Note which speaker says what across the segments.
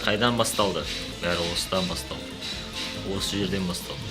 Speaker 1: қайдан басталды? Бәрі осыдан басталды. Осы жерден басталды.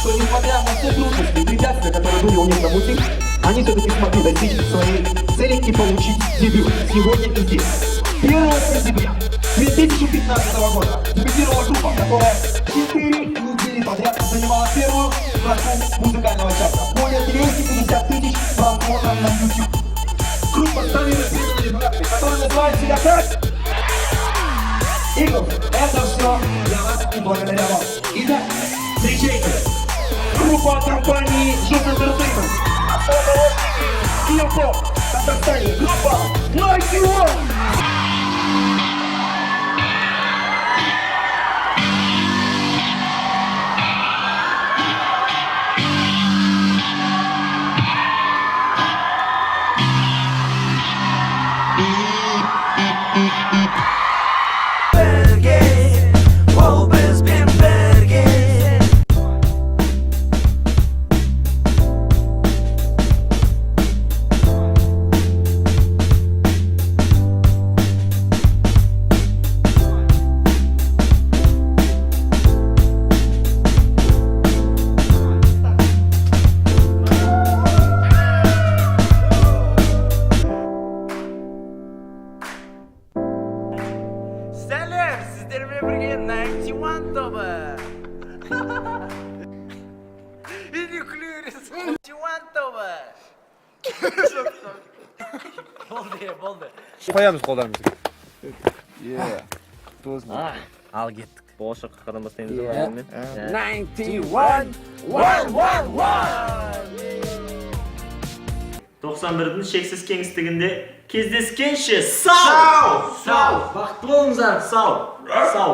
Speaker 2: Что несмотря на все трудности, препятствия, которые были у них на пути, они все-таки смогли достичь своей цели и получить дебют сегодня и здесь. 1 сентября 2015 года дебютировала группа, которая 4 недели подряд занимала первую строку музыкального чарта. Более 250 тысяч просмотров на YouTube. Группа с самыми преданными фанатами, которая называет себя как Eagles. Это все для вас и благодаря вам. Итак, встречайте! Группа компании Jazz Entertainment. Киевко, Казахстане. Группа Like You Want.
Speaker 3: Selam, sizlerle birlikte 91 тобы. Üflüyoruz. 91 тобы. Болды.
Speaker 4: Қоямыз қолдарымызға.
Speaker 1: Ал кеттік. Болашаққа қадам бастаймыз ба әлеммен? 91-дің шексіз кеңістігінде кездескенше сау! Бақытты болыңыздар! Сау!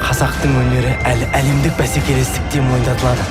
Speaker 5: Қазақтың өнері әлі әлемдік бәсекелестікте мойындатылады.